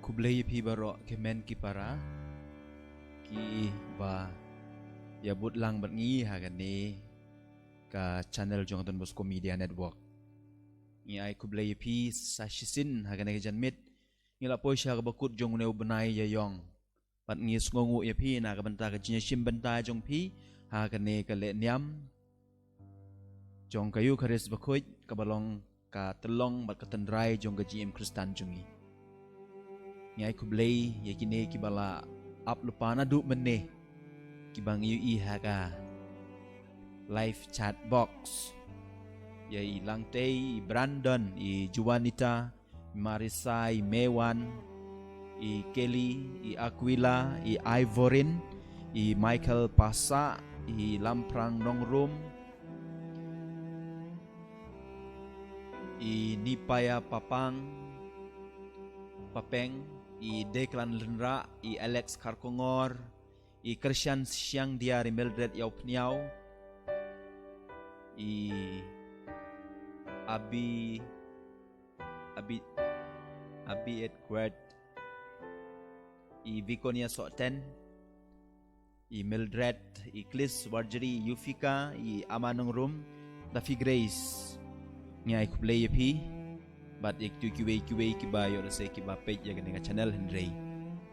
Kublai pi barok kemen ki para ki ba ya but lang bat ngi ha kan ni ka channel jong Don Bosco Media Network ngi ai kublai pi sa shisin ha kan jan mit ngi la poisha ka bakut jong ne ubnai ya yong bat ngi sngongu ya pi na ka banta ka jinya shim banta jong pi ha kan ne ka le nyam jong kayu kharis bakhuid ka balong ka telong bat ka tendrai jong ka GM Kristan jungi ngai kublai ya kini kibala up lupa na du mene kibang yu haga live chat box ya langte Brandon Juanita Marisa Mewan Kelly Aquila Ivorin Michael Pasa Lamprang Nongrum Nipaya Papang Papeng Declan Lenra Alex Karkongor Christian Siang dia Mildred Yaupniau Abi Edward Viconia Soten Mildred Chris Warjeri Yufika Amanongrum Dafi Grace Nyai Kublai Pi But ik tu kiwe kibayo na se kiba page ya ganega channel Henry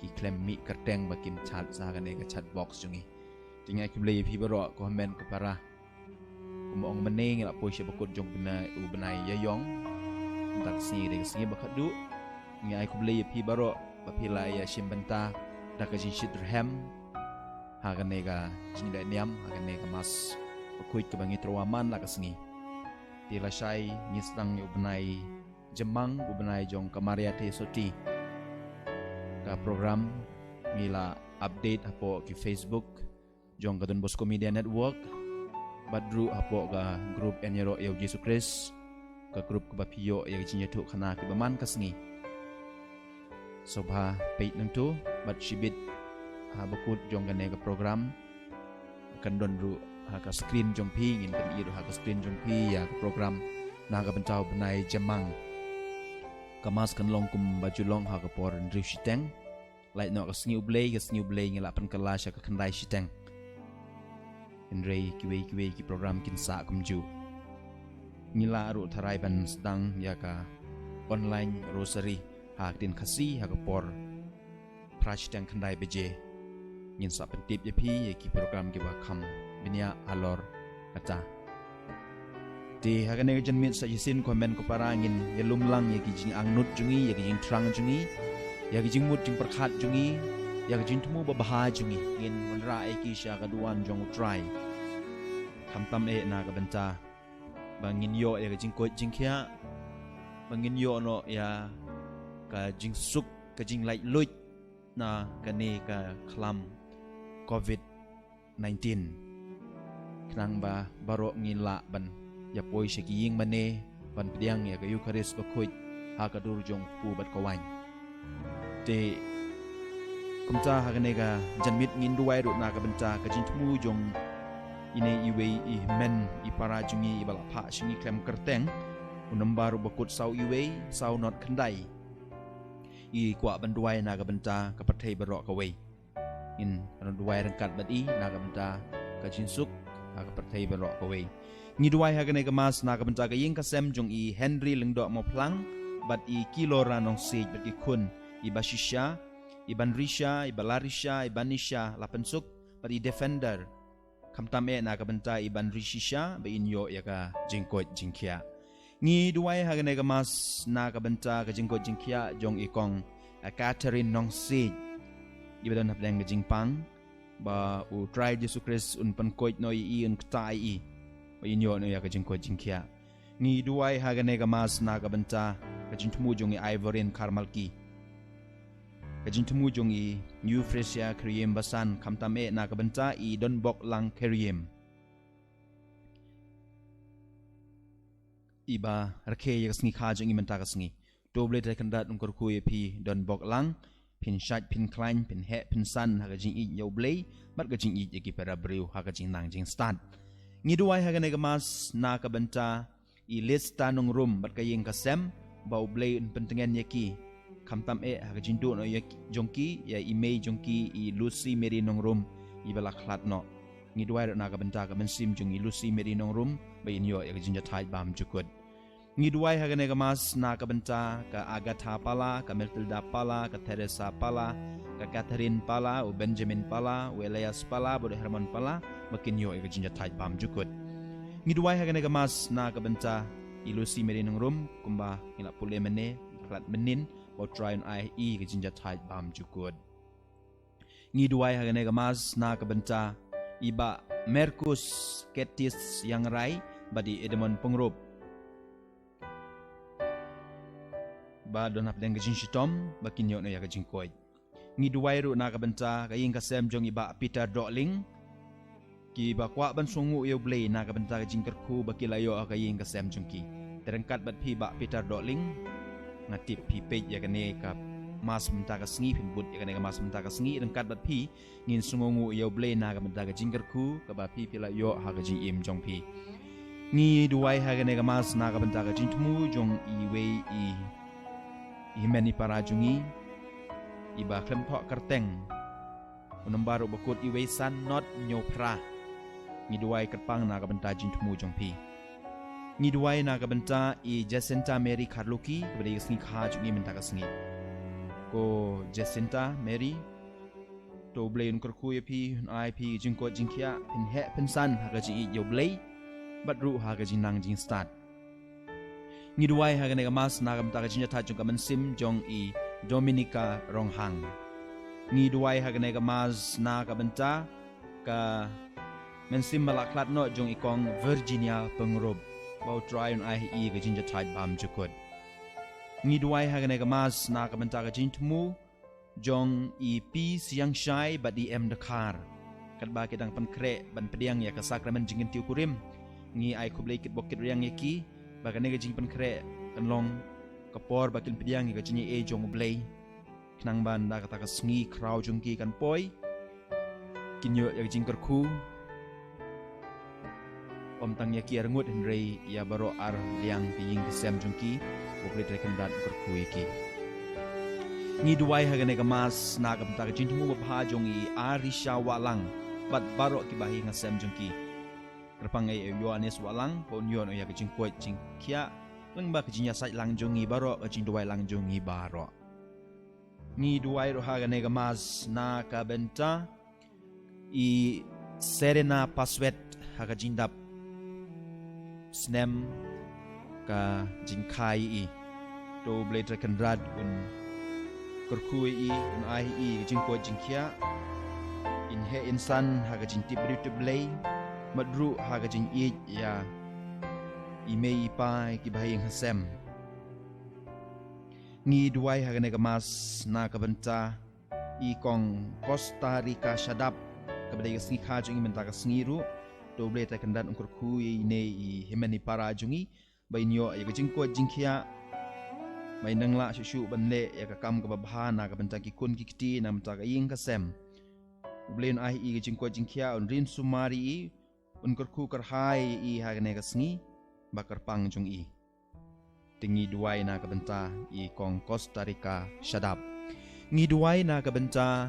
ki claim mi kerteng bakim chat sa ganega chat box jungi tingai kiblai pi baro ko men ko para kumong meneng la poisha bakut jong bena u benai yayong tak si de singi bakadu ngai kiblai pi baro bapila ya shimbenta dak jin shidraham ha ganega jinda niam ha ganega mas bakut ke bangi trawaman la kasingi tila shai ngisang yu benai Jemang bubenai jong kamaria te soti ka program mila update apo ki Facebook jong ka Don Bosco Media Network badru apo ka group enyero yo Jesus Christ ka group ka bapiyo ya jinya tu khana ki baman kasngi sobha peit nang tu bat shibit ha bakut jong ka ne ka program kan don ru ha ka screen jong pi ngin kan iru ha ka screen jong pi ya ka program na ka bentau benai Jemang kamas kan long kum baju long ha kapor ndri shiteng lai no ka sniu blay ngila pan kala sha ka khandai shiteng indrei kiwe ki program kin sa kumju ngila ru tharai ban sedang ya ka online rosary ha tin khasi ha kapor prashteng khandai beje ngin sa pen tip ye pi ki program ki ba kham binya alor kata Di hakane jan mit sa yisin komen ko parangin ya lumlang ya kijing angnut jungi ya kijing trang jungi ya kijing mut jing perkhat jungi ya kijing tumu babaha jungi ngin manra e ki sha kaduan jong try kamtam e na ka benta bangin yo ya kijing ko jing khia bangin yo no ya ka jing suk ka jing lai lut na kane ka khlam covid 19 knang ba baro ngila ban ya poi shaki ying mane ban pdiang ya kayu kharis bakhuid ha ka dur jong pu bat kawan te kumta ha gane ga janmit ngin duwai ru na ka banta ka jin thmu jong ine iwe I men I para jungi bala pha shingi klem kerteng unambaru bakut sau iwe sau not khandai I kwa ban duwai na ka banta ka pathai baro ka wei in ran duwai ran kat bat I na ka banta ka jin suk ha ka pathai baro ka wei Ngiduai hagane ka mas na ka banta ka ying kasem jong I Henry lengdo mo plang bat I kilo ranong sej bat I kun I bashisha iban Risha, ibalarisha, ibanisha, lapensuk, pati defender. Kamtam na kabenta iban Rishisha, ba inyo ya ka jingkot jingkia. Ngi duway hagane ka mas na kabenta ka jingkot jingkia jong ikong Catherine Nong Sig. Iba don hapdeng ka jingpang, ba u try Jesu Christ un pankoit no i un ktai i. Ba inyo no ya ka jingkot jingkia. Ngi duway hagane ka mas na kabenta ka jingtumu jong i Ivorin Karmalki. Kajin temu jong i New Frisia Kriem Basan kamtam na kabenta I Don Bok Lang Kriem. Iba rake yak sngi kha jong I menta ka sngi. Doble te kandat ungkor ku pi Don Bok Lang pin shat pin klein pin he pin san ha kajing I yo blay bat kajing I yaki para breu ha kajing nang jing start. Ngiduai ha ganay gamas na kabenta I lista nung room bat kayeng kasem bau blay un pentengan yaki. Kamtam hagajin do no jongki ya imei jongki I Lucy Mary nong room I balak hlat no ngidwai na ka benta ka mensim jong I Lucy Mary nong room ba inyo ya gajin jatai bam jukut ngidwai hagane ka mas na ka benta ka Agatha pala ka Meltilda pala ka Teresa pala ka Catherine pala o Benjamin pala o Elias pala bo Herman pala makinyo ya gajin jatai bam jukut ngidwai hagane ka mas na ka benta I Lucy Mary nong room kumba ila pule mene hlat menin o try on I ka jinja tight bam jukod ngi duai hagane ka mas na ka benta iba Merkus Ketis yang rai badi Edmond Pengrop ba don hap deng jin shitom bakin yo na ya ka jin koy ngi duai ru na ka benta ka ing ka sem jong iba Peter Doling ki ba kwa ban sungu yo blay na ka benta ka jin kerku bakilayo ka ing ka sem jong ki terengkat bat pi ba Peter Doling ngatip pi page ya kane ka mas menta ka sngi pin but ya kane ka mas menta ka sngi dengkat bat pi ngin sungongu ya blay na ka menta ka jingkerku ka ba pi pila yo ha ka jing im jong pi ngi duai ha kane ka mas na ka menta ka jingtmu jong I wei I meni para jungi iba klem thok kerteng unambaru bakut I wei san not nyopra ngi duai kerpang na ka menta jingtmu jong pi Ngiduai na kabenta I Jacinta Mary Karluki kepada sngi kha jungi menta ka sngi ko Jacinta Mary to blay un kerku pi ai pi jingko jingkia pin he pin san ha ka ji yo blay bat ru ha ka jinang jing start ngiduai ha ka ne mas na kabenta ka jinja tha jung ka mensim jong I Dominica Ronghang ngiduai ha ka ne mas na kabenta ka mensim malaklat no jong ikong Virginia Pengrob bau try on I ka jinja tight bam jukut ngiduai hagane ka mas na ka benta ka jintmu jong I pi siang shai ba di em dakar kat ba kitang pankre ban pediang ya ka sakramen jingin tiu kurim ngi ai kublai kit bokit riang yaki ba ka ne ka jing pankre kan long kapor ba kin pediang ka jingi e jong blai knang ban da ka sngi kraw jong ki kan poi kinyo ya jing kerku Om tang yaki arngut henrei ya baro ar liang piying kesem jungki bokle trekendat kerkui ki ngi duai hagane ka mas na ka benta ka jintumu mabha jong I Arisha walang bat baro ki bahi ngasem jungki kerpang ai Yohanes walang pon yon ya ka jingkoi jing kia leng ba ka jinya sai lang jongi baro ka jing duai lang jongi baro ngi duai ro hagane ka mas na ka benta I Serena Paswet haga jindap snem ka jingkai I to blade kan rad un kerkui I un ai I jingko jingkia in he insan haga jintip to blay madru haga jing I ya imei pa ki bahing hasem ngi duai haga ne mas na ka benta I kong Costa Rica shadap kabadai sngi kha jing menta ka sngiru doble ta kandan ungkur kui ne I himani para jungi bainyo ya jingko jingkia mai nangla shushu banle ya ka kam ka babhana ka benta ki kun kikti nam ta ka ying ka sem ublen ai I jingko jingkia un rin sumari I ungkur ku karhai I hagne ka sngi bakar pang jung I tingi duai na ka benta I kong Costa Rica shadap ngi duai na ka benta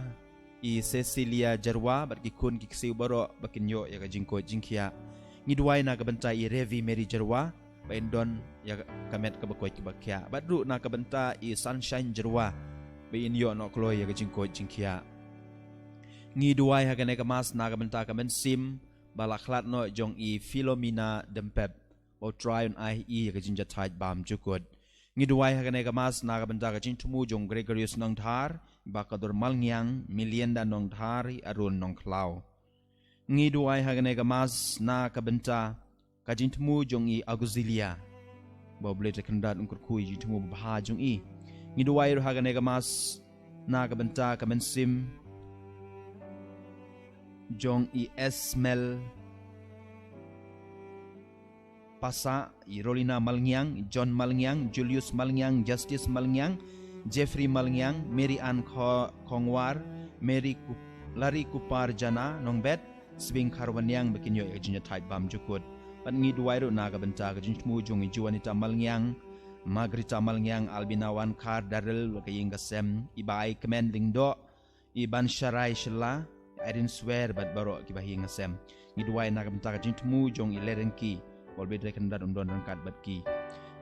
I Cecilia Jarwa bat kikun kiksiu baro bakinyo ya ka jingko jingkia ngiduai na ka benta I Revi Mary Jarwa baindon ya kamet ka bakoy kibakya badru na ka benta I Sunshine Jarwa be in yo no kloy ya jing ko jing kia ngi duai ha gane ka mas na ka benta ka men sim balaklat no jong i Philomena dempep o try on ai e ka jing jatai bam jukod ngi duai ha gane ka mas na ka benta ka jing tumu jong Gregorius nong thar ba ka dor malngyang milienda nong thar arun nong klau ngi duai ha gane ka mas na ka benta ka jing tumu jong i Auxilia ba ble te kandat ungkur kui jing tumu ba jong i ngi duai ha gane ka mas na ka benta ka men sim jong i Esmel Pasa i Rolina Malngyang, John Malngyang, Julius Malngyang, Justice Malngyang, Jeffrey Malngyang, Mary Ann Kongwar, Mary Lari Kupar Jana Nongbet, Swing Karwanyang Bekinyo Ejinya Tight Bam Jukut, but ngi duwairu naga benta Gajinmu Jung i Juanita Malngyang, Margarita Malngyang, Albinawan Kar Darrell Wakayinga Sem, Ibai Commanding Do, Iban Sharai Shilla, I didn't swear but baro kibahinga Sem, ngi duwai naga benta Gajinmu Jung i Lerenki, Wal be rekan dat don rangkat bat ki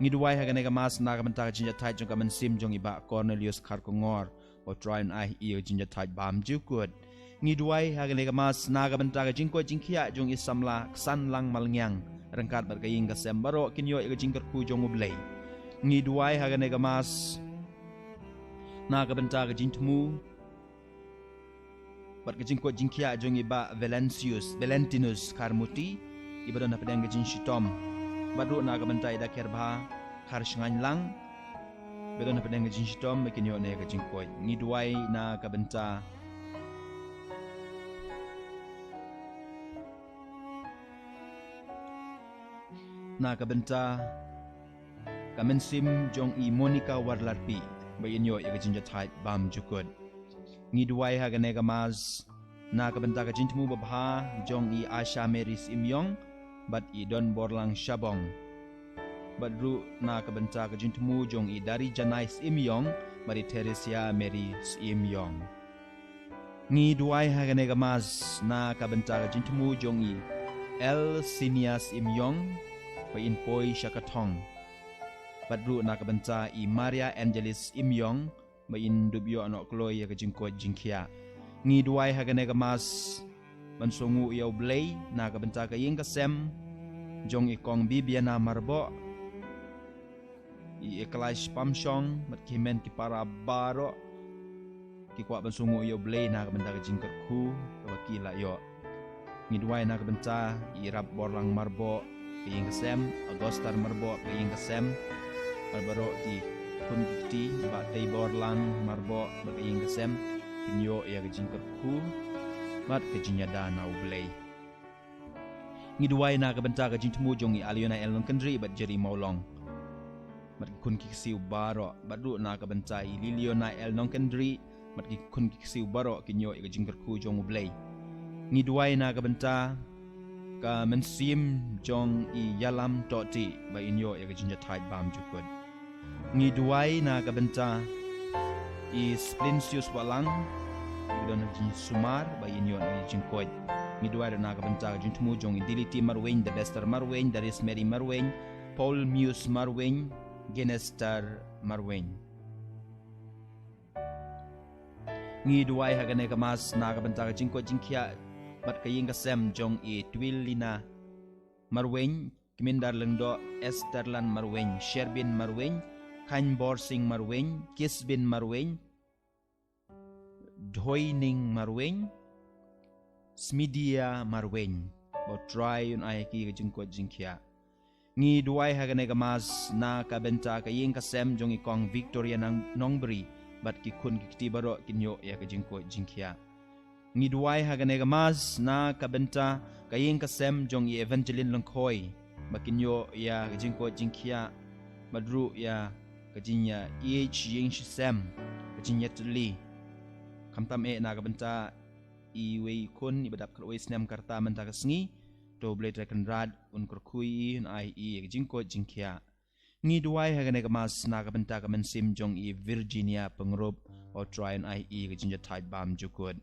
ngi duai ha ganega mas na ka benta jinja thai jong ka men sim jong iba Cornelius Kharkongor o try an ai e jinja thai bam ju good ngi duai ha ganega mas na ka benta ka jingko jingkhia jong isamla san lang malngyang rangkat bat ka ying ka sem baro kinyo e jingkar ku jong ublei ngi duai ha ganega mas na ka benta ka jintmu bat ka jingko jingkhia jong iba Valentinus Karmuti ibadan na pedang gajin shitom badu na kabantai da kerba kar shangan lang ibadan na pedang gajin shitom mekinyo ne gajin koy ngi duai na kabanta kamensim jong i Monica Warlarpi bayinyo gajin jatai bam jukod ngi duai ha ganega mas na kabanta gajin tmu babha jong i Asha Mary's Imyong but i don borlang shabong badru na kabenta ka jintmu jong i dari janais imyong mari Teresia Mary imyong ngi duai ha ganega mas na kabenta ka jintmu jong i El Sinias imyong pa in poi shakatong badru na kabenta i Maria Angelis imyong ba in dubyo ano kloy ka jingko jingkia ngi duai ha ganega mas Bansongu yaw blay na kabenta ka ying kasem jong ikong Bibiana Marbo i Eklaish Pamshong mat kimen ki para baro ki kwa bansongu yaw blay na kabenta ka jingkar ku kabakila yo ngidway na kabenta i Rab Borlang Marbo ka ying kasem Agostar Marbo ka ying kasem barbaro ti kun kikti ba tay Borlang Marbo ka ying kasem kinyo ya ka jingkar ku mat kajinya dana ublay ngiduai na kabenta ka jintmu jong i Aliona Elon Kendri bat jeri maulong mat kun kiksi ubaro badu na kabenta i Liliona Elon Kendri mat kun kiksi ubaro kinyo i jingkar ku jong ublay ngiduai na kabenta ka mensim jong i Yalam Toti ba inyo i kajinya tight bam jukod ngiduai na kabenta i Splinsius Walang Idon jin sumar bayin yon ni jin koy mi duar na ka banta jin tumu jong idility marwen the bester marwen there is Mary marwen Paul Muse marwen Genester marwen ngi duai ha gane ka mas na ka banta jin ko jin khia bat ka ying ka sem jong i Twilina marwen kimindar lengdo Esterlan marwen Sherbin marwen Khan Borsing marwen Kisbin marwen Dhoining marwen Smidia marwen bo try un ai ki ga jingko jingkia ngi duai ha ganega mas na ka benta ka ying ka sem jong ikong Victoria nang nongbri bat ki kun ki ti baro kinyo ya ka jingko jingkia ngi duai ha ganega mas na ka benta ka ying ka sem jong i Evangeline Longkoi bakinyo ya ka jingko jingkia madru ya ka jinya ying sem ka jinya tli kamtam na kabenta iwe kun ibadap kalwe snem karta menta kasngi to blade rekan rad un kurkui un ai jingko jingkia ngi duai ha ganega mas na kabenta ka mensim jong i Virginia pengrop o try un ai jinja tight bam jukod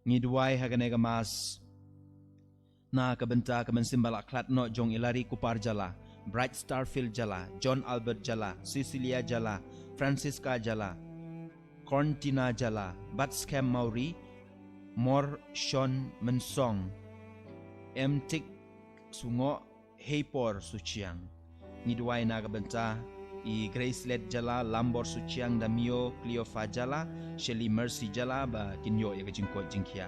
ngi duai ha ganega mas na kabenta ka mensim balak klat no jong ilari kupar jala Bright Starfield jala John Albert jala Cecilia jala Francisca jala Cortina Jala, Batskam Mauri, Mor Shon Mensong, Emtik Sungo, Hepor Suciang, Nidwai Nagabenta, I Gracelet Jala, Lambor Suciang, Damio, Cleofa Jala, Shelly Mercy Jala, Ba Kinyo Yagajinko Jinkia.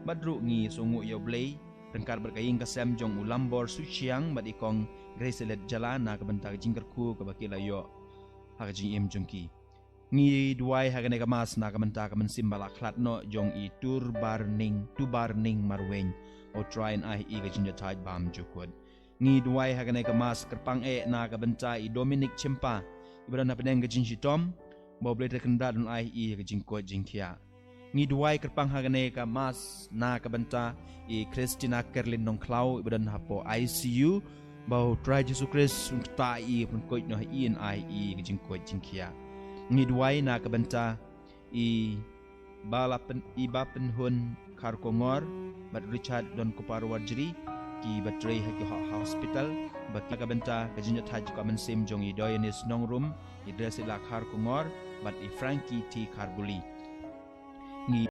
Badru Ni Sungu Yoblay, Rengkar berkaing kasem jong ulambor Suciang, Bad Ikong Gracelet Jala, Nagabenta Jinkerku, Kabakila Yo, Hagajing Im Junki. Ngi duai hagane kamas na kamenta kamen simbala klatno jong I tu barning marweng o try and I iga jinja tide bam jukod. Ngi duai hagane kamas kerpang na kabenta I Dominic Cempa ibaran na pedeng gajin tom boble tekenda dun I iga jingko jingkia. Ngi duai kerpang hagane kamas na kabenta I Christina Kerlin nong klau ibaran hapo ICU bau try Jesus Christ unta I pun koit no in I iga jingko jingkia. Ngidwai na kabenta I bapen hun karkongor bat Richard don Kuparwar jeri ki batray haki hospital bat kabenta kajinya taj ko mensim jong I Doyanis nongrum I dresila karkongor bat I Frankie T Karbuli ngi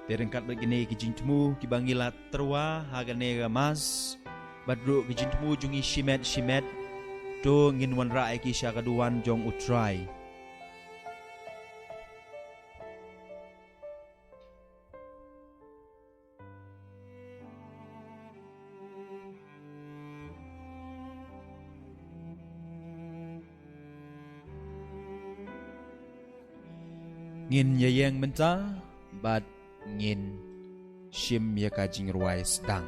Terengkat begini kijintmu kibangila terwa hagane gamas badru kijintmu jungi shimet do ngin wan rae ki syakaduan jong utrai ngin yayang menta bad ngin shim ya kajing ruai sedang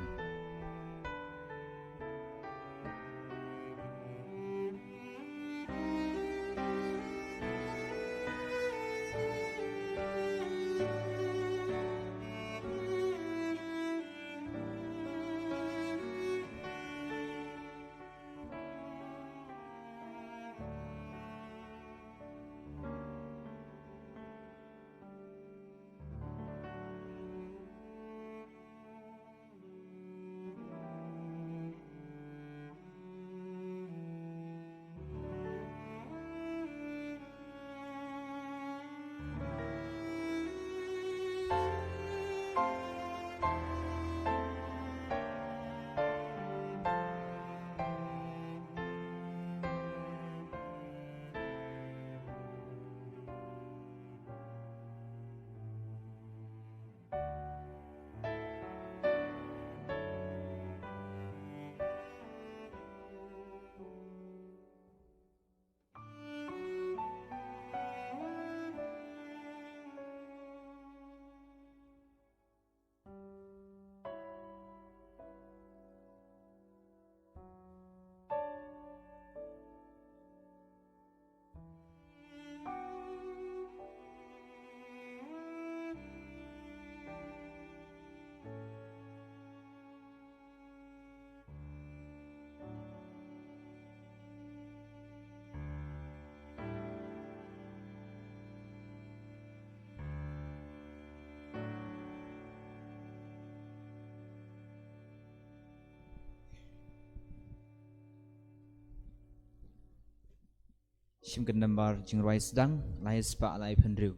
shim kan nambar jing ruai sedang lai spa lai pendru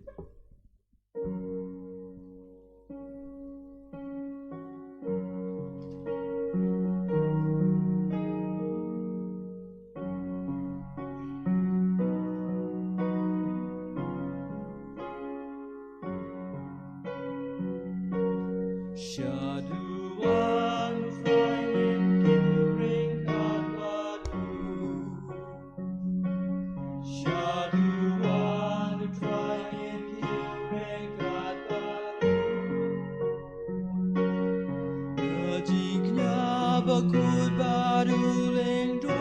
Bakhuid baduling do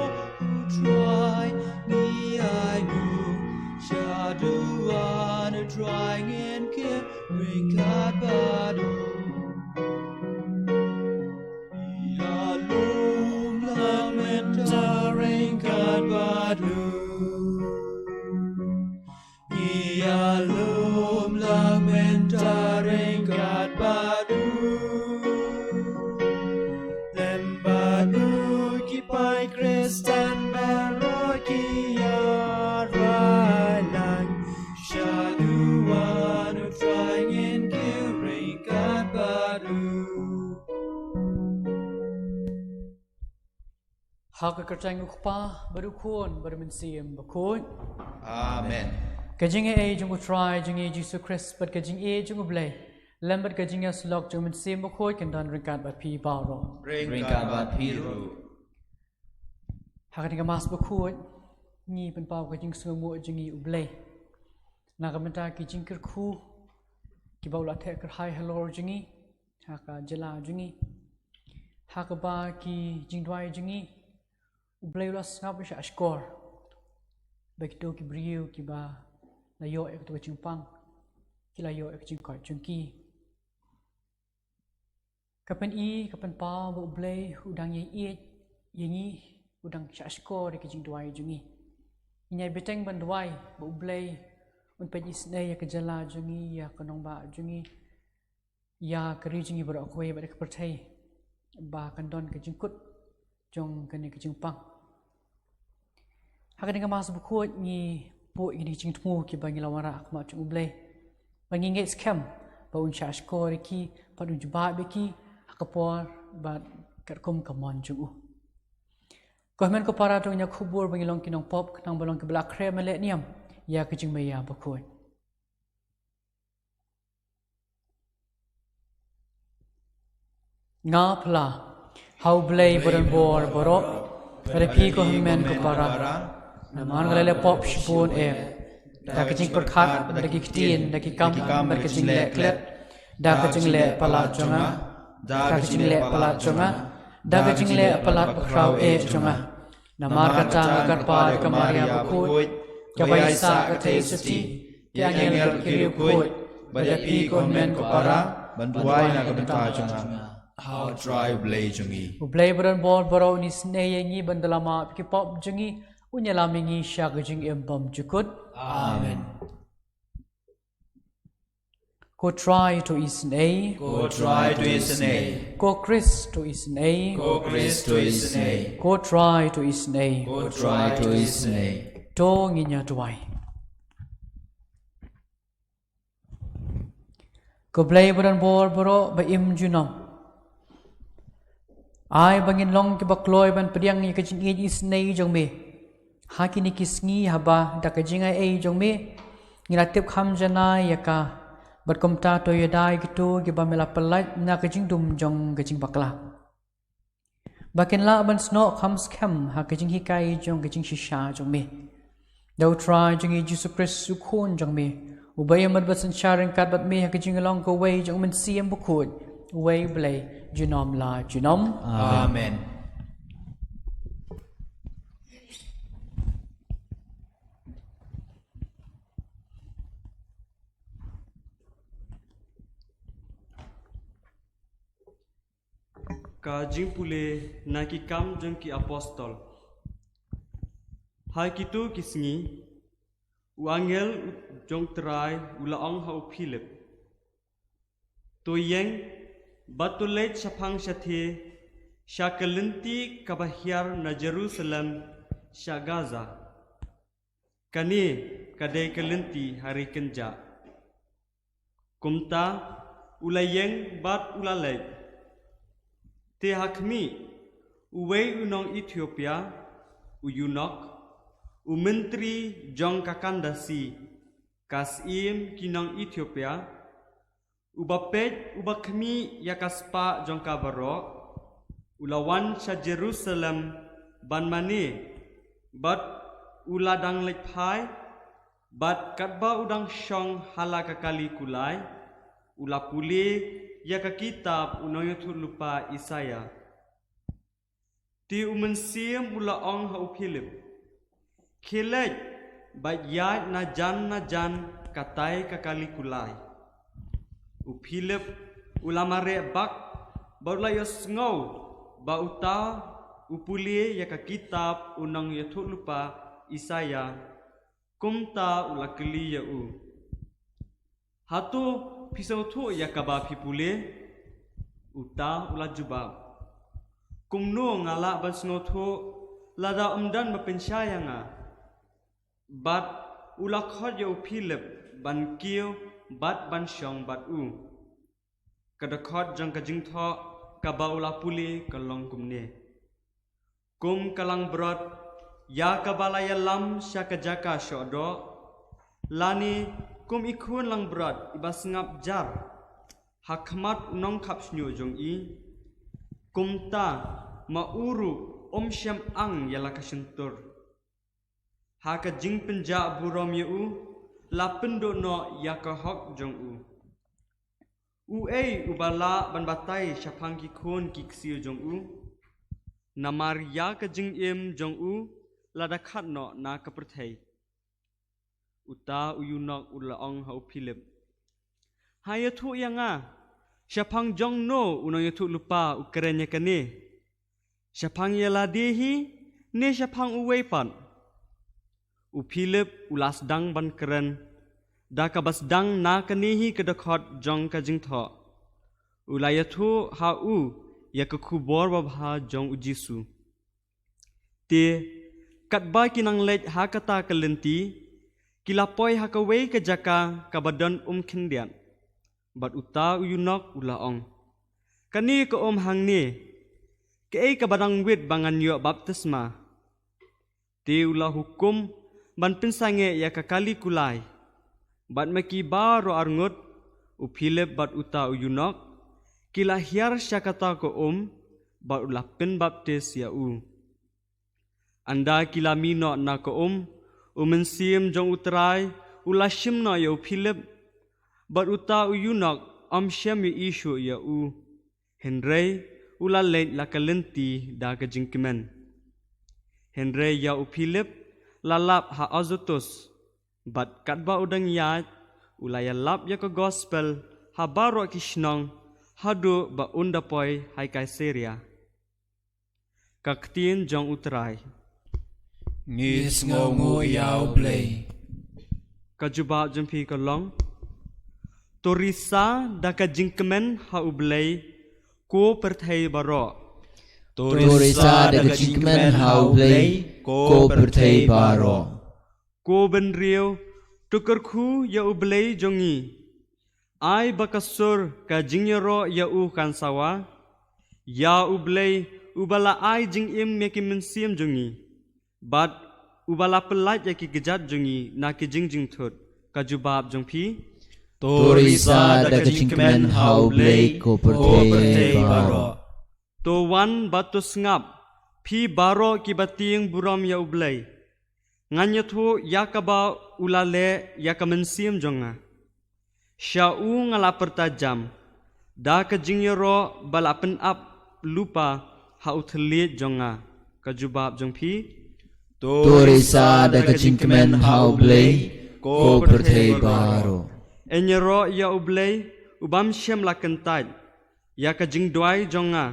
try ni I knew shaduan trying in care ring kat badu ya lum lamenta ring kat badu Hak kerjaan ukpa baru kun baru mensiam bakun. Amen. Kajing jung try jung Jesus Christ but kajing jung blay. Lambat kajing slok jung mensiam bakun kendan ringkat bat pi baro. Ringkat bat piru. Hak dengan Mass Bakhuid ni penpau kajing semua jung ublay. Nak mentar kajing kerku kibau la tek kerhai halor jung hak jela jung hak ba ki jing dwai jung ublay ulas ngap sya skor. Baik tu ki beriu ki ba layo ek tu kajing pang ki layo ek jing koi jung ki. Kapan kapan pa ba ublay udang ye yengi udang syashko de kijing duai jungi inyai beteng ban duai ba ublay un pejis ne ya kejala jungi ya kanong ba jungi ya keri jungi ber akwe ba de pertai ba kandon kijing kut jong kene kijing pang hak dengan Mass Bakhuid ni po ini kijing tmu ki ba ngilawara ma chung ublay ba nginget scam ba un syashko de ki pa un jba be ki hakapor ba katkom kamon jungu Kohmen ko para tu nya kubur bangilong kinong pop nang balong ke belak krem millennium ya kejing maya bakoi. Nga pla hau blay bodan bor borok pada pi ko men ko para naman ngalele pop shpun da kejing perkhat dagi kitin dagi kam kejing le klet da kejing le pala jonga da kejing le pala jonga da kejing le pala bakrau jonga Namar kata agar pada kemaria Bakhuid, kabaisa kata seti, yang angel kiri Bakhuid, badapi komen kopara, Bantuai na kabenta jonga. How dry ublay jongi. Ublay beran bor borau ni sneyengi bandalama kipop jongi, unyalamingi syagajing embam jukut. Amen. Go try to listen a. Go try to listen a. Go Chris to listen a. Go Chris to listen a. Go try to listen a. Go try to listen a. Do nginya tuai. Go blay beran bor boro ba im junam. Ai bangin long ke bakloy ban pediang ni kajing i isnei jong me. Hakini kisngi haba da kajing ai jong me. Ngilatip kham jana yaka berkomta to yadai gitu giba mela pelat na kajing dum jong kajing bakla bakin la ban sno kham scam ha kajing hikai jong kajing shisha jong me dau try jong Jesus Christ su khon jong me ubay mad basan sharing kat bat me ha kajing along go way jong men siam Bakhuid way blay junom la junom Amen. Kajing pule naki kam jeng ki apostol. Hai kitu kisngi uangel jong terai ulaong hau Philip. To yeng batulet syapang syathe syakalenti kabahyar na Jerusalem sya Gaza. Kani kadai kalenti hari kenja. Kumta ulayeng bat ulalek. Te hakmi uwei unong Ethiopia uyunok umentri jong kakandasi kasim kinong Ethiopia ubapet ubakmi yakaspa jong kabaro ulawan sa Jerusalem ban mane bat uladang lekpai bat katba udang syong halakakali kulai ulapuli Yaka kitab unoyotu lupa Isaya. Ti umensiam ulaong hau Philip. Kilej bayat na jan katai kakali kulai. U Philip ulamare bak baulayos ngau bauta upuli yaka kitab unong yotu lupa Isaya. Kumta ulakili yau. Hatu pisau tu ya kaba pipule uta ula jubab kumno ngala ban sno tu lada umdan mapensyayanga bat ula khod yo Philip ban kiu bat ban syong bat u kada khod jang kajing tho kaba ula puli kalong kumne kum kalang berat ya kabalaya lam syaka jaka syodo lani kum ikun lang berat ibas ngap jar hakmat unong kap snyu jong i kum ta mauru syam ang yala kasentur haka jing penja burom yu la pendo no ya ka hok jong ubala ban batai syapang ki khon ki ksiu jong namar ya ka jing im jong lada khat no na ka perthai uta uyunok ulaong ha philip hayathu yanga syapang jong no unong yathu lupa ukrenya kane syapang yala dehi ne syapang uweipan philip ulas dang ban keren da ka bas dang na kanehi kedakhot jong ka jing tho ulayathu ha ya ka khubor ba bha jong ujisu te katba kinang lej ha kata kalenti kilapoi ha ka wei ka jaka ka badan khindian bat uta uyunok ulaong kani ka hangni ke ka badang wit bangan yo baptisma te ula hukum ban pinsange ya ka kali kulai bat maki baro arngut philip bat uta uyunok kila hiar syakata ko bat ulah pin baptis ya anda kila mino na ko mensim jong utrai ulah shimno ya philip bat uta uyunok syam ya isu ya henry ulah leit la kalenti da ka jingkemen henry ya philip lalap ha azotus bat katba udang yat ulaya lap ya ka gospel ha baro kishnong hadu ba undapoi hai Kaiseria kaktin jong utrai Ngis ngongu yau blei kajuba jempi kalong torisa da ka jingkemen ha ublei ko perthai baro Torisa da jingmen hau blei ko perthai baro ko ben riu tukar khu ya ublei jongi ai bakasur ka jingyero ya kan sawa ya ublei ubala ai jing im meki mensim jongi bat ubala pelat ya ki gejat jongi na ki jing thut ka jubab jongpi Torisa da jingmen hau blei ko perthai baro to wan batus ngap phi baro ki bating buram ya ublei nganyathu yakaba ulale yakamensim jonga syau ngala pertajam da ka jingyero balapen ap lupa ha uthlit jonga ka jubab jongphi Torisa da jingmen hau blei ko perthai baro enyero ya ublei ubam shem la kentai ya ka jingdwai jonga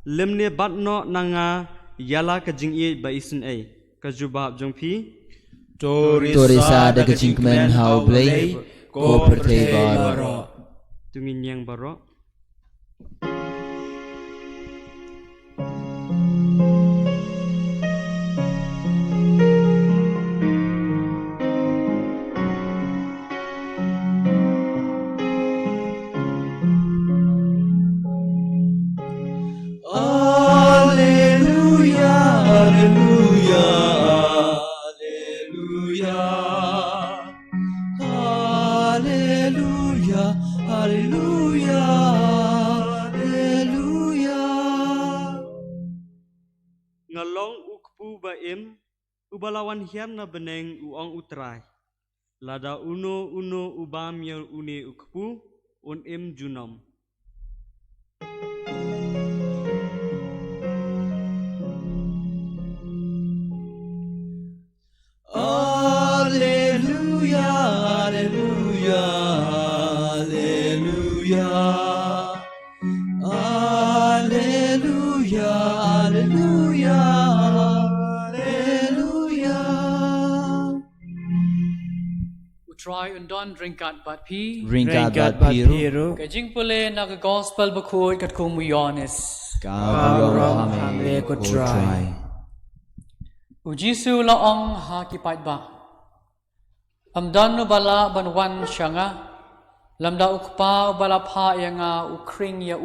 lemne batno nanga yala ka jingi ba isin ka jubab jongphi Torisa da jingmen hau blei ko perthai baro tungin yang baro ngalong ukpu ba ubalawan hian na beneng uong utrai lada uno ubam ya une ukpu junom Alleluia Alleluia Alleluia Alleluia Alleluia Alleluia Utrai undon ringkat bat pi Ringkat bat piru kajing pule na ka gospel bakhuid kat kung muyones Kaurong hame ko try Ujisu laong ha kipat ba amdan no bala banwan syanga lamda ukpa bala pha yanga ukring ya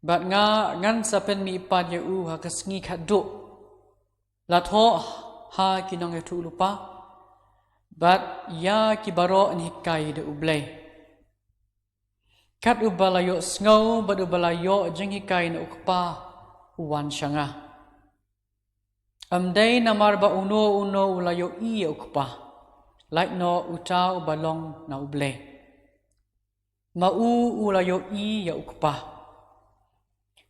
Bat nga ngan sapen mi ipad ya u ha kasngi khaduk. Latho ha kinong ya tu lupa. Bat ya kibaro ni kai de ublay. Kat ubalayo sngau bat ubalayo jeng hikai na ukpa uwan syanga. Amday namar ba uno ulayo i ukpa. Like no uta ubalong na ublay. Mau ulayo i ya ukpa.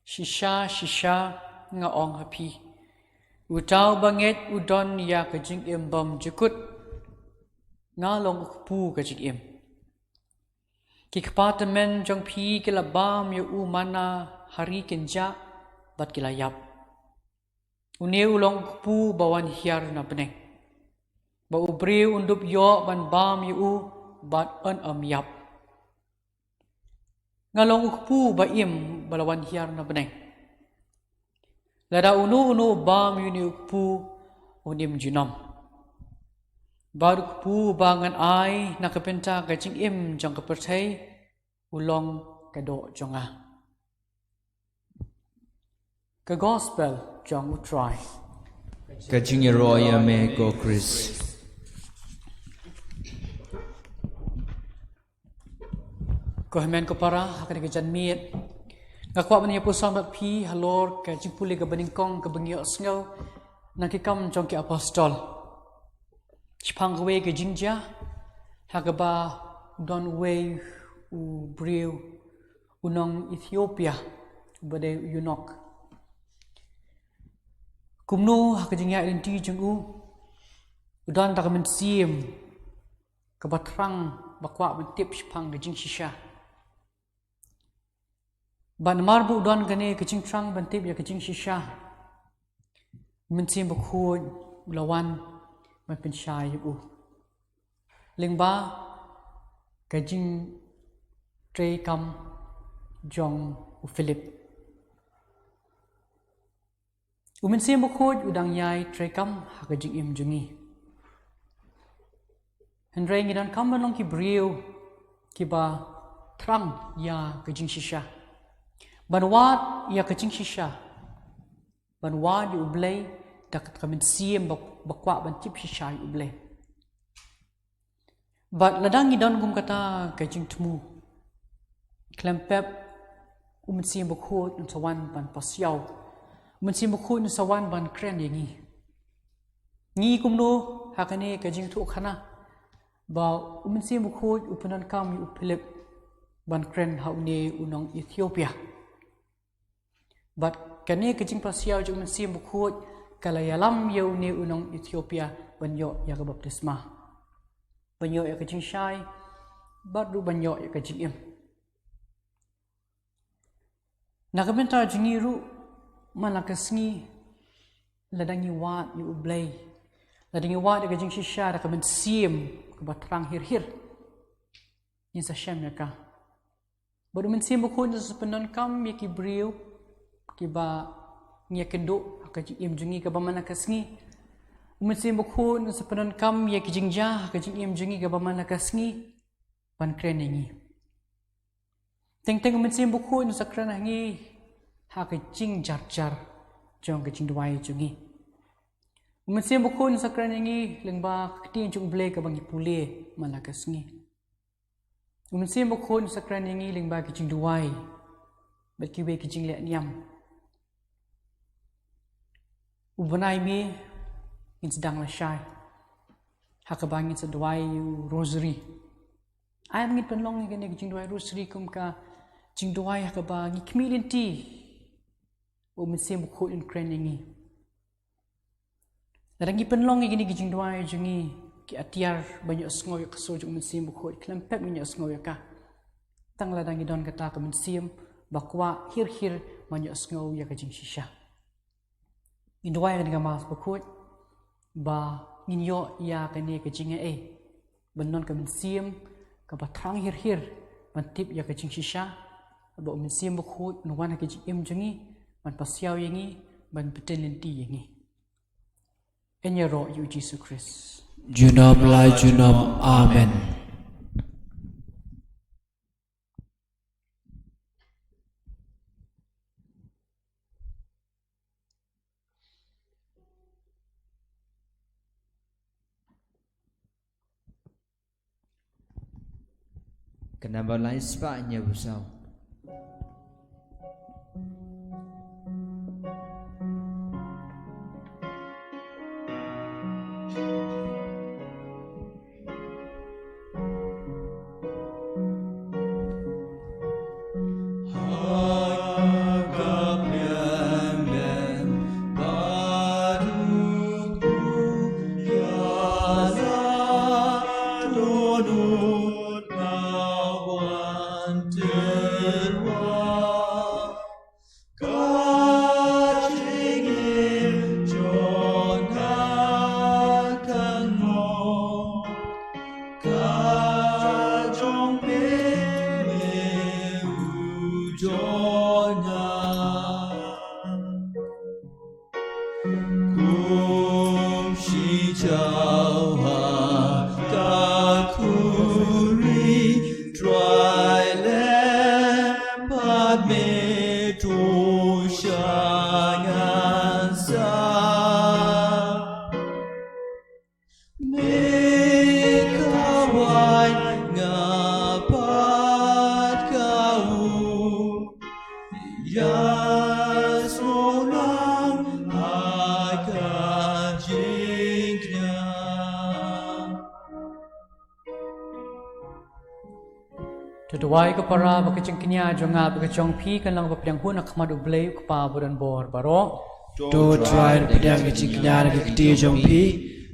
Shisha nga ong hapi. Utaw banget udon ya kajing imbam jukut. Nga long ukpu kajing im. Kikpatemen jong pi kilabam ya mana hari kenja bat kilayap. Une ulong ukpu bawan hiar na beneng. Ba ubri undup yo ban bam ya bat an yap. Ngalong ukpu ba im balawan hiar na beneng. Lada unu bam yuni ukpu unim junam. Ba ukpu bangan ai nakapenta kajing im jang kapertai ulong kado jonga. Ka gospel jang utrai. Kajing roya me ko Chris. Ko hemen ko para akan kejan miet. Ngakwa bani po sambat pi halor ka jipuli ka baningkong ka bangyo sngaw nakikam jong ki apostol. Chipang we ka jinja hagaba don we u briu unong Ethiopia bade yunok. Kumno hakajingya identi jong udan ta kamen sim ka batrang bakwa mentip chipang ka jing shisha. Ban marbu don gane kecing trang bantip ya kecing shisha. Mensim Bakhuid lawan man pensyai u. Lingba kecing tre kam jong u Philip. Mensim Bakhuid udang yai tre kam hakajing im jungi. Hendrai ngidan kam banong ki briu kiba trang ya kecing shisha. Banwat ya kecing shisha. Banwat di ublay dakat kami siem bakwa bantip shisha di ublay. Bat ladang idan gum kata kecing temu. Klempep siem Bakhuid sawan ban pasyau. Siem Bakhuid sawan ban kren yangi. Ngi kumno hakane kecing tu khana. Ba siem Bakhuid upanan kami upilip ban kren haune unong Ethiopia. But kani kecing pasiaw jung mensim Bakhuid kalayalam yau ni unong Ethiopia banyo ya ke baptisma. Banyo ya kecing syai, baru banyo ya kecing im. Nakabenta jingiru malakasngi ladangi wat yu ublay. Ladangi wat ya kecing shisha nakaben sim ke batrang hir-hir. Yin sa syam ya ka. Baru mensim Bakhuid sa penon kam ya kibriu kiba ngia kendo kajing im jungi ka bamana kasngi mensim Bakhuid sa penon kam ya kijingja kajing im jungi ka bamana kasngi ban krenengi teng mensim Bakhuid sa krenengi ha kajing jar jong kajing duai jungi mensim Bakhuid sa krenengi lengba kti jung ble ka bangi pule mana kasngi mensim Bakhuid sa krenengi lengba kajing duai berkiwe kajing le niam Ubanai mi in sedang lasyai. Hakabangin sa duai rosary. Ay mangin panlong ni kani jing duai rosary kum ka jing duai hakabangi community. Mensim Bakhuid in krenengi. Ladangi panlong ni kani jing duai jungi ki atiar banyak sngoy kaso jung mensim Bakhuid klempep banyak sngoy ka. Tang ladangi don kata ka mensim bakwa hir banyak sngoy ya ka jing shisha. Induai dengan Mass Bakhuid ba ninyo ya kani kecing benon ka mensim ka batrang hir bantip ya kecing shisha ba mensim Bakhuid nuwan ka im jungi ban pasiaw yangi ban petelenti yangi enyero yu Jesus Christ Junam lai junam amen. Kenapa lain sebabnya busau? Tuwai ko para bakacang kanya jonga bakacang pi kan lang bapiang hun akmadu blay ko pa buran bor baro. To try pedang kecing kanya kecil jompi,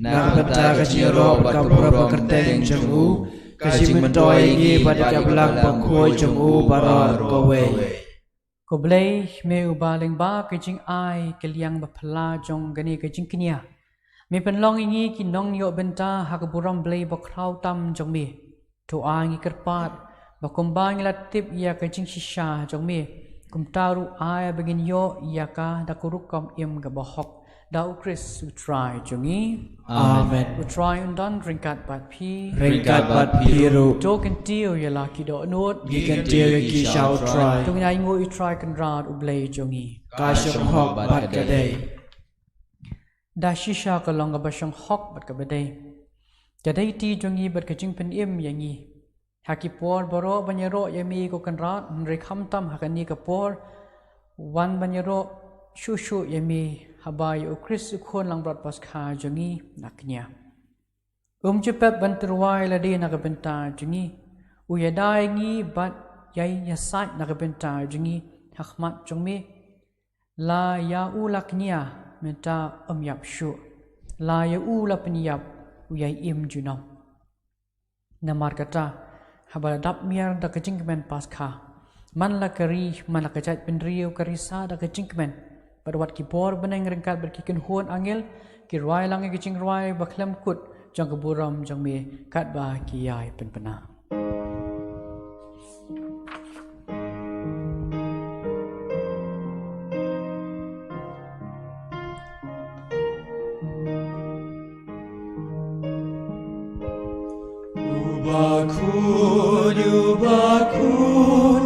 nak benda kecil roh berkabur berkerteng jemu, kecing mentoy ini pada kablang bangkoi jemu barat kowe. Ko blay me ubaling ba kacing ai keliang bapala jong gani kacing kanya. Me penlong ini kinong yo benta hakaburam blay bakrau tam jong me. To ai kerpat. Bakumbang latip ia kacing shisha jong me kumtaru ai begin yo ia ka dakurukam im gabahok da ukris utrai jongi Amen. utrai undan ringkat bat pi Ringkat bat piru, token tio ya laki do not gigan dia ki shall try, tung nyai ngo utrai kan rad ublay jongi kasyong hok bat kadai. da shisha ka long gabashong hok bat kabadai kadai ti jongi bat kacing pen im yangi Hakipor baro banyero yami ko kanrat rekam tam hakani kapor wan banyero shushu yami habai ukris ukhon lang brat pas kha jangi naknya chepep banterwai ladi nakabenta jangi uyadai ngi bat yai yasat nakabenta jangi hakmat jongme la ya ulaknya menta yap shu la ya ulapnyap uyai im junam namar kata habala dap miar da kecingmen paskha man la kari man la kajat penrio karisa da kecingmen berwat kipor beneng rengkat berkiken huan angel ki rwai lang kecing rwai baklam kut jang keburam jang me kat ba kiyai penpena Bakun,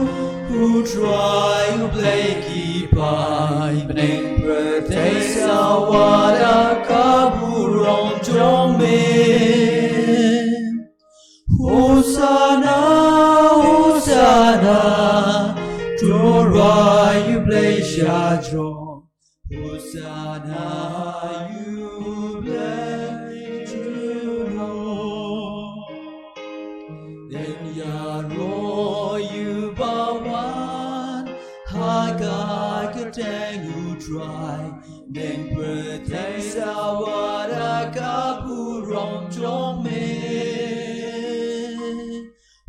who try to play keep by, bring birthday sawada kaburong jome. Hosanna, Hosanna, try you play shadro. Hosanna, you play juno. Then Yaro you bawan Haga kateng you try Then birthday sawada kaburong jome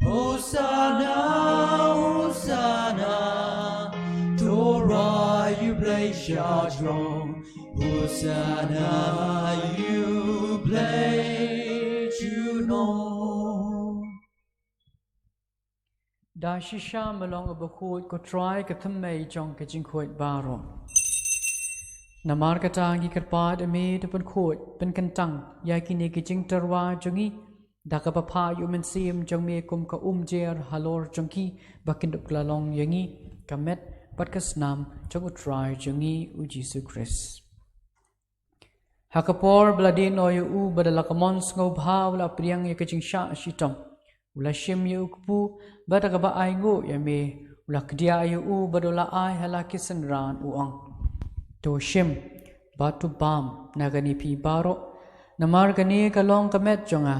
Hosanna, Hosanna Torah you play shadron Hosanna you play juno da shisha malong abakut ko try ka thammei jong ka jingkhoi baro namar ka tangi karpad ame to pen khot pen kantang ya kini ki jing tarwa jongi da ka papa yu men sim jong me kum ka jer halor jongki bakin duk lalong yangi kamet pat kasnam jong try jongi u Jesus Christ hakapor bladin oyu u badala kamon ngo bhaw la priang ya ka jing sha shitam Ula shim yu ukpu badagaba aingo yame ula kedia yu u badola ai halaki senran uang. To shim batu bam nagani pi baro namargani kalong kamet jonga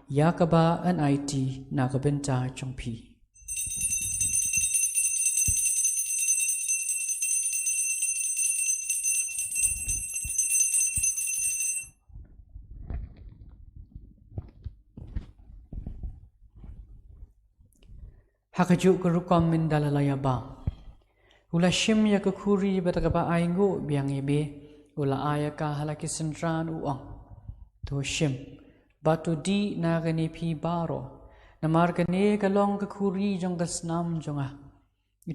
yakaba an IT nagabenta jongpi. Hakajuk kerukom min dalalaya ba. Ula shim ya kekuri batagaba aingo biang yebe ula ayaka halaki sentran uang. To shim batu di nagani pi baro namargani kalong kekuri jong kasnam jonga.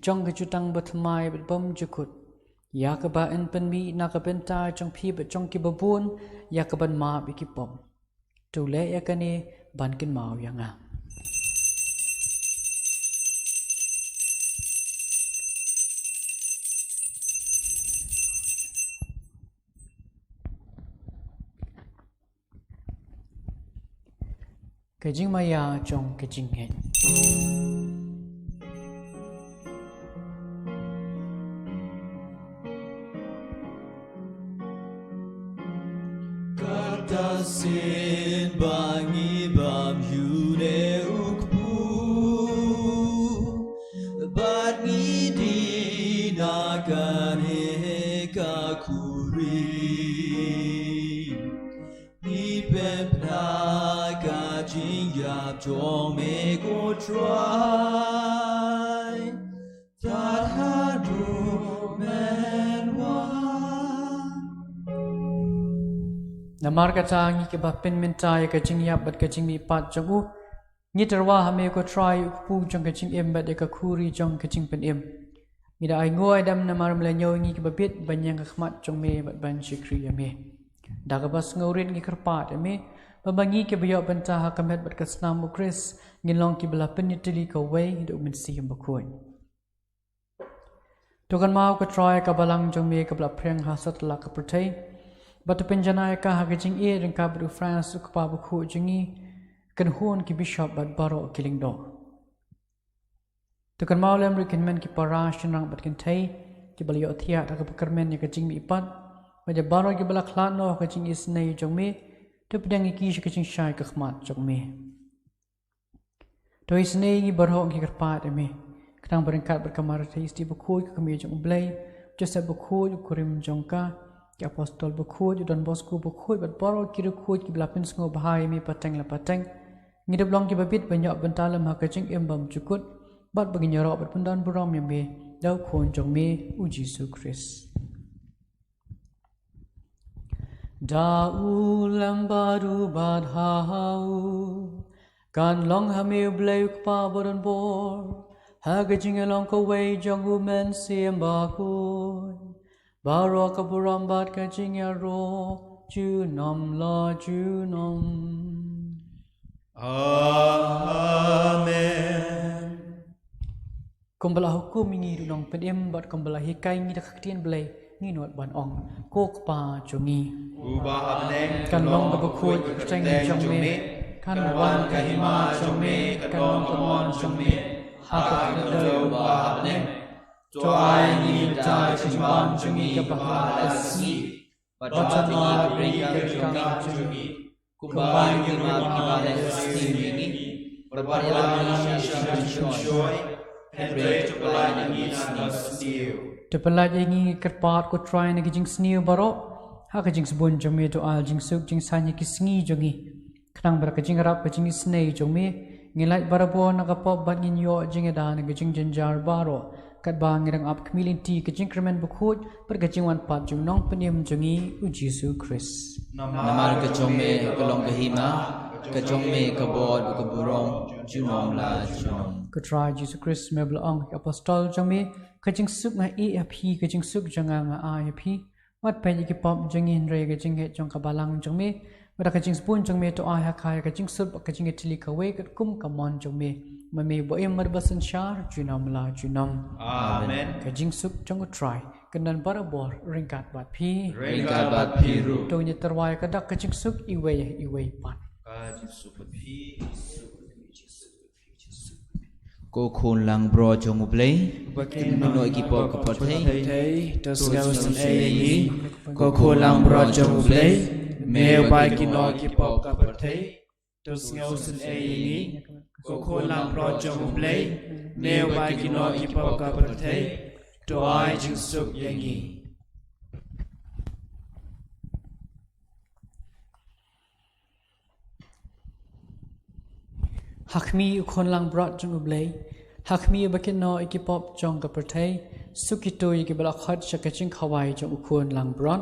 Jong kejutang batmai batbom jukut. Yakaba en penmi nakabenta jong pi bat jong kibabun yakaban ma bikipom. To le yakane bankin mau yanga. Kajing maya jong kajing hen. Katasin bangi bam yude ukpu Badni di nagane kakuri Ipepna kajing yap jong me go try Tathadu menwa Namar kata ngi ke bapin minta ya kajing yap bat kajing mi pat jong u ngi terwa hame ko try pu jong kajing em bat ka khuri jong kajing pen em ngi da ai ngoi dam namar mlanyo ngi ke babit banyang khmat jong me bat ban shikri ya me da ka bas ngaurin ngi kerpat ya me babangi ke bayo banta ha kamet bat kasnam bu kris ngi long ki belapin yitili ka wei do min si bakhuid to kan mau ka try ka balang jong me ka bla preng ha sat la ka prthai Batu penjana ka hagajing e ring ka bru France ka pa bukhu jingi kan hon ki bishop bat baro killing do. To kan maulem recommend ki para shinrang bat kan thai ki balyo thia ta ka pakarmen ni ka jing mi pat ba ja baro ki bala khlan no ka jing is nei jong me to pedang ki shi ka jing shai ka khmat jong me. To is nei ki barho ki karpat me kang berengkat berkamar thai isti bukhu ka me jong blai joseph bukhu kurim jong ka Ki apostol Bakhuid dan Bosco Bakhuid bat baro kira khuid ki belapin sengo bahai mi pateng la pateng ngidap long ki babit banyak bentalam ha kajing embam cukut bat bagi nyarok bat pendan buram yang me dau khon jong me u Jesu Christ da ulam baru bad hau kan long ha me blai pa bodan bor ha kajing long ko wei jong u men sim Bakhuid Baro kaburambat kajing ya ro junam la junam. Amen. Kumbala hukum ingi dunong pedim bat kumbala hikai ngi dakaktian belai ngi nuat ban ong kok pa jongi. Ubah abneng Kan long kabukut kacang jong me kan wan kahima jong me kan long kemon jong me hakak kedau ubah abneng. To ai ni ta chimbam chungi ka bahal asni batama bring ka kang chungi kumbang ki ma ki bahal asni ni berbaring syam shoy and pray to blind ni snew to pelaj ingi kerpat ko try na kijing snew baro ha kijing sebun jome to al jing suk jing sanya ki sngi jongi kang ber kijing rap kijing snei jome ngilai barabo na kapop ban ngin yo jing da na kijing jenjar baro kat bang ngerang up community kajing kremen bukhut pergajing wan pat jung nong penim jungi u Jesu Christ namar ka chome ka long ka hima ka chome ka bod ka burong junom la junom ka try Jesus Christ mebla ong apostol jame kajing suk nga e api kajing suk janga nga a api wat pe ki pop jungi re kajing he jong ka balang jome wada kajing spoon jome to a ha khai kajing suk kajing tili ka we kat kum ka mon jome Mami bo em marbasan syar junam la junam. Amen. Kajing suk jong try kenan barabor ringkat bat pi. Ringkat bat piru. To nya terwai kadak kajing suk iwe pan. Kajing suk bat pi. Ko khôn lang bro jong ublay Bakin no ikipop kapot Thầy tos ngau sun ai ko ko lang bro jong ublay meo bai ki no ki pop ka par thei tos ngau sun ai ko lang bro jong ublay meo bai ki no ki pop ka par thei to ai jing sup yangi Hakmi ukon lang brat jong ublay Hakmi bakin no ikipop jong kapertay Sukito ikibalakhat syakaching khawai jong ukon lang brat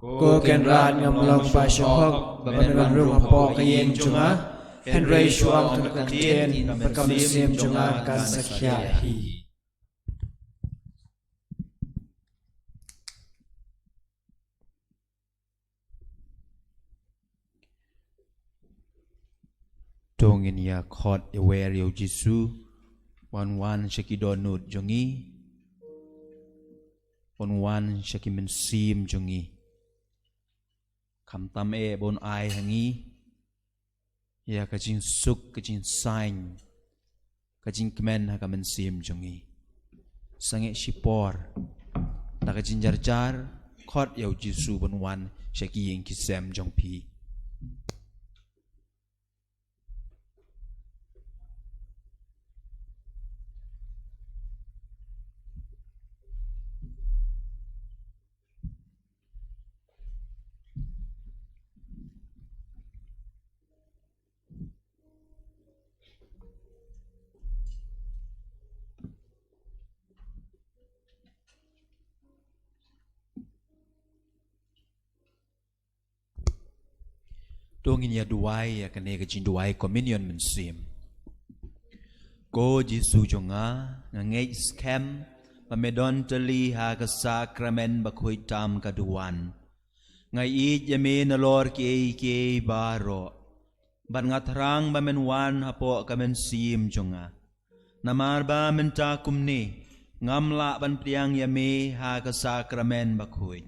Ko ken ran ngam long pa shok ban ban rum po ka yen junga Henry shuam tu ka tien bakam sim junga kan sakhya hi Tongin ya khot ewer yo Jisu wan shakidonut jongi wan shakimen sim jongi kam tam e bon ai hangi ya kajing suk kajing sign kajing kmen ha kamen sim jongi sange shipor ta kajing jar khot yo Jisu bon wan shaki ing kisem jongpi Tongin ya duai ya kane kajing duai communion men sim Ko Jisu jonga ngei scam pamedon teli ha ka sakramen bakhuid tam kaduan ngai I yame na lor ke baro ban ngathrang ba men wan hapo kamen sim jonga namar ba men ta kumni ngamla ban priang yame ha ka sakramen bakhuid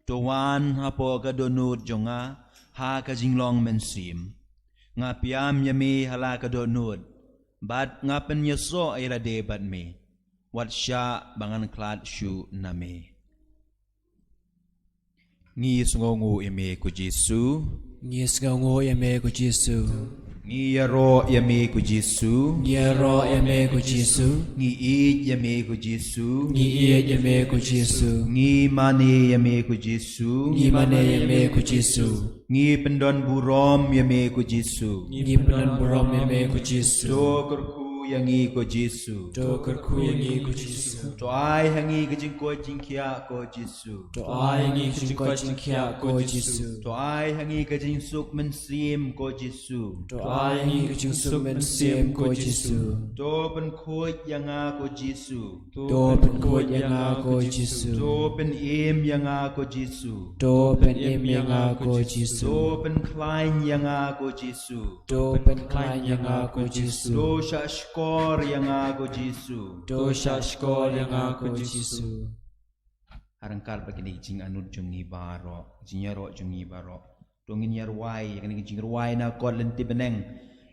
to wan hapo ka donut jonga ha ka jinglong men sim nga piam yame hala ka donut Bad ngapen yeso ira de bad me wat sha bangan klat shu na me Ngi sungongu eme ku Jisu Yes ngau eme ko Jisu Ngi yaro eme ku Jisu Ngi ro eme ko Jisu Ngi I eme ku Jisu Ngi eme ko Jisu Ngi mane eme ku Jisu Ngi mane eme ko Jisu Ngi pendon burom eme ku Jisu Ngi penan borom eme ko Jisu Do kerku yangi ko Jisu to kerku yangi ko Jisu To ai hangi kajing ko jingkia ko Jisu to ai ngi khin ko jingkhia ko Jisu To ai hangi kajing suk men sim ko Jisu to ai ngi khin sum men sim ko Jisu To pen khoi yanga ko Jisu to pen ko yanga ko Jisu To pen im yanga ko Jisu to pen em yanga ko Jisu To pen klein yanga ko Jisu to pen klein yanga ko Jisu Do shashkor yanga ko Jisu to shashkor yanga ko Jisu Harangkal begini jing anut jungi baro jingyaro jungi baro Tongin yarwai kani jing ruai na kod lenti beneng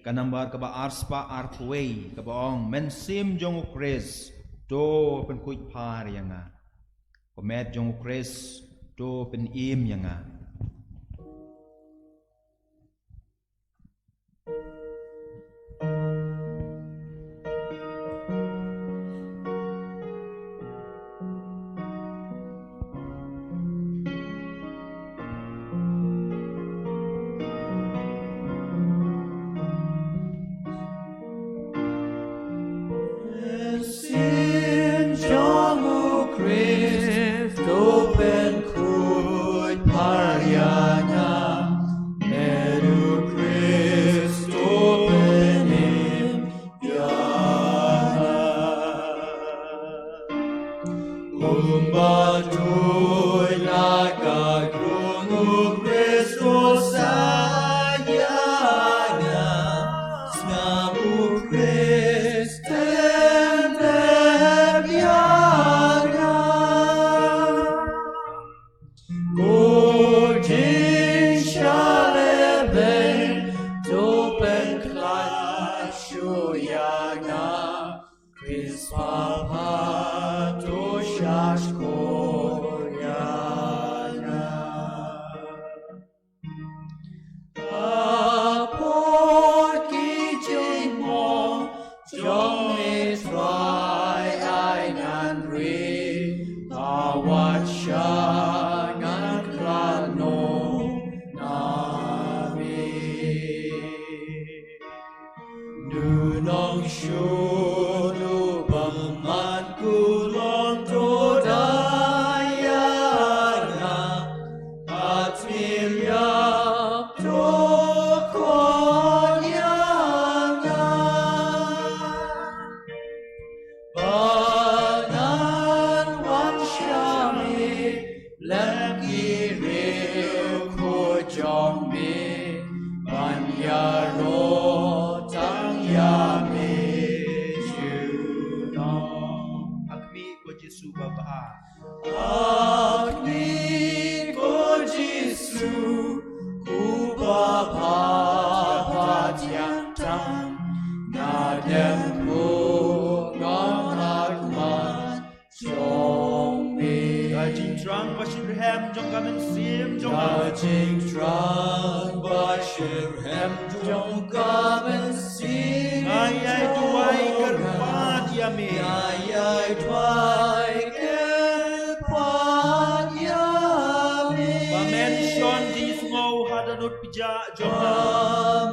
kanambar ka ba arspa arkway ka baong men sim jong ukres to pen kuit par yanga komet jong ukres to pen im yanga Papato Shashkoyana Apoki Jingmo Jong Try Ainan Re Awat Shangan Krano Nami Nunong Shunu Bangman Kulong Todayana Atmilyap Tokonyana Banan Wanshami Lagi Ril Kojongmi Banyaro Tangyami Junong Agmi ko Jesu Bapa. Agni ko Jesu Kubapa Patiantang Nadempu Ngong Agman Jongmi Gajing Trang Bashirham Jong Gamen Sim Jong Gajing Trang Bashirhem Jong Gamen Sim Ayai Duai Gerpat Yami. Ayai Twai Gerpat Yami Pamen Shon Jis Ngau Hadanut Pija Jong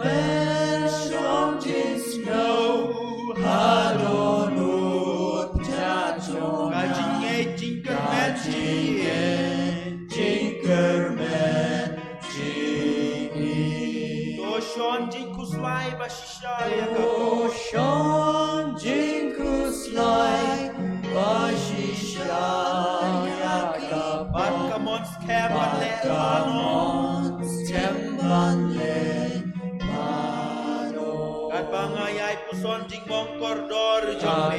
Amen Shom Jis Snow Hadonut Jachong Gajing Ngay Jingkerman Jinkerman Jingi To Shon Jing Kuslai Bashisha Yaka. Oshon Jinkuslai Bashisha Yakapan Ban Kamon Skaman Le Ano. Temban Le Pano Kat Bangayai Puson Jing Mong Kordor Jong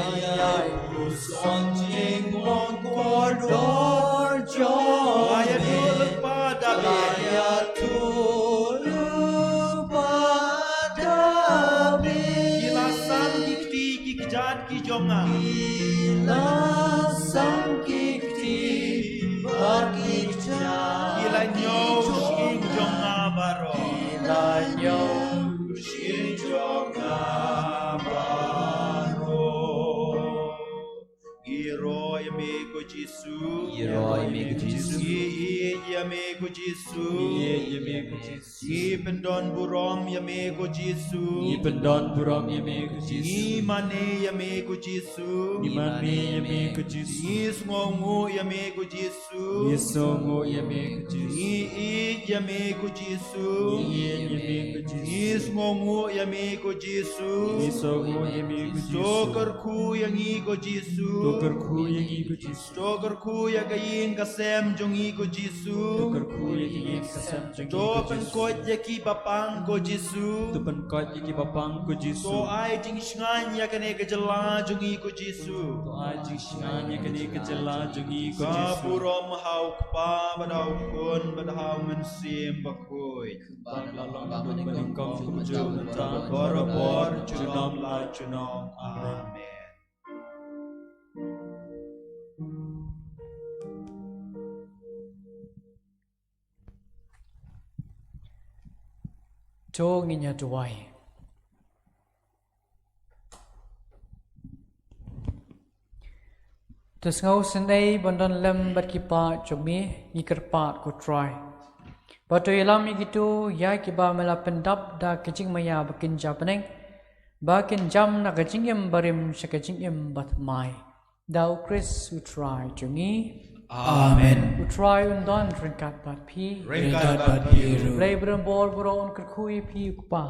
Ayai Puson Jingmong Kordor Jong Ayai Tuluk Padabi. Ayat Tulu Padabi Kilasan Kikti Kikjan Ki Jonga. Ilasan Kikti Bakikja Kilanyo Shing Jonga Baro. Ilanyo Shinjonga Baro Giro Yami Ko Jesu. Giro Yami Ko Jesu. Yami Ko Jesu. Yami Ko Jesu. Pendon Burom Yami Ko Jesu. Pendon Buram Yami Ko Jesu Mane Yami Ko Jesu. Imani Yami Ko Jesu Ngongu Yami Ko Jesu. Yesongo Yami Ko Jesu Yami Ko Jesu. Yami Ko Jesu Ngongu Yami Ko Jesu. Yesongo Yami Ko Jesu Tokarku yang Ko Jesu. Tokarku Yami Ko Jesu Tokarku yang kayin kasem jong Ko Jesu. Tokarku Yami Kasam Topan kot yaki bapang Ko Jesu. Tupan Kot Yaki Bapang Ko Jesu To ai jing shngan ya kane kejela jong Ko Jesu. To aji Shinanya Kani Kajala Jungi Ko Jesu Kapurom hau kpa badau kun badau mensim bakhuid. Baningkong Kumjo Natan Borobor junom la junom. Amen. Jong inya tuwai. Tus ngau senai bandon lem berkipat jomi ikerpat ku try. Batu ilam gitu ya kiba mela pendap da kecing maya bakin japaneng. Bakin jam na kecing em barim sekecing em bat mai. Dau Chris u try jungi. Amen U try undon ringkat bat pi. Ringkat Bat Biru Play berembor beron kerkui pi kupa.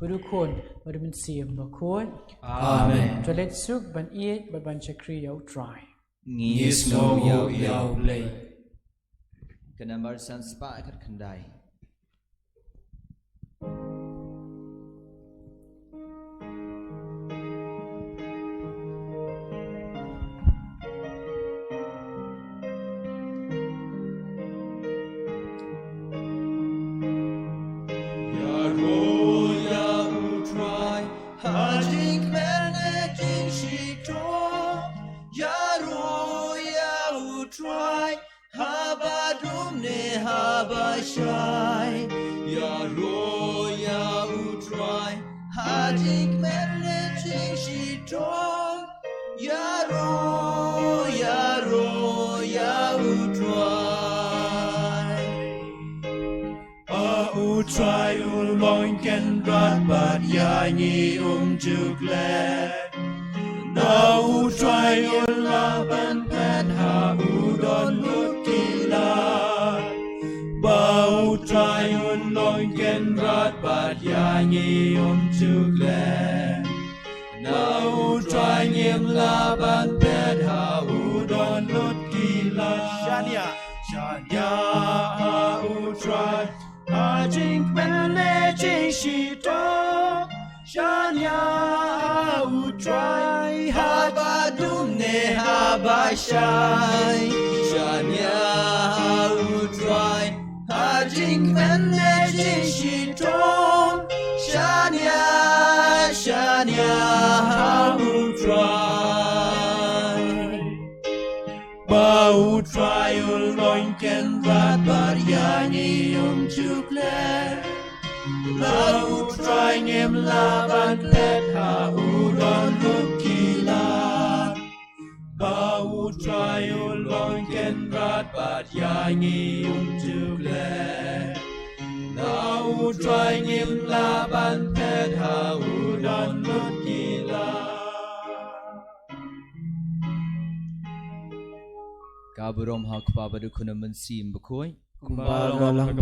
Berukun bermin siam bakun. Amen Jalet suk ban iet ban chakri yau try. Ngis Ngau Yau Yau Play Kenambar san spa kat kendai. Ya Roya U Try Hajik Mene habashai ya ro ya utrai hajik managing shitong ya ro ya utrai utrai ulong ken rat bat ya ni juklet na utrai ulaban pen ha udon lukila ba utrai ulong ken rat bat ya ni juklet na utrai ngim laban pen ha udon lukila shania utrai Ajink managing shito Shanya utrai habadum ne habashai Shanya utrai Ajink managing shito Shanya utrai Bau trial loin ken rat bar yani jukle Lau try ngem laban let ha udon lukilat Bau trial loin ken rat bar yani jukle Lau try ngem laban let ha udon lukilat Kaburom hak pabadu kuna mensim bakoi Kumbarong lang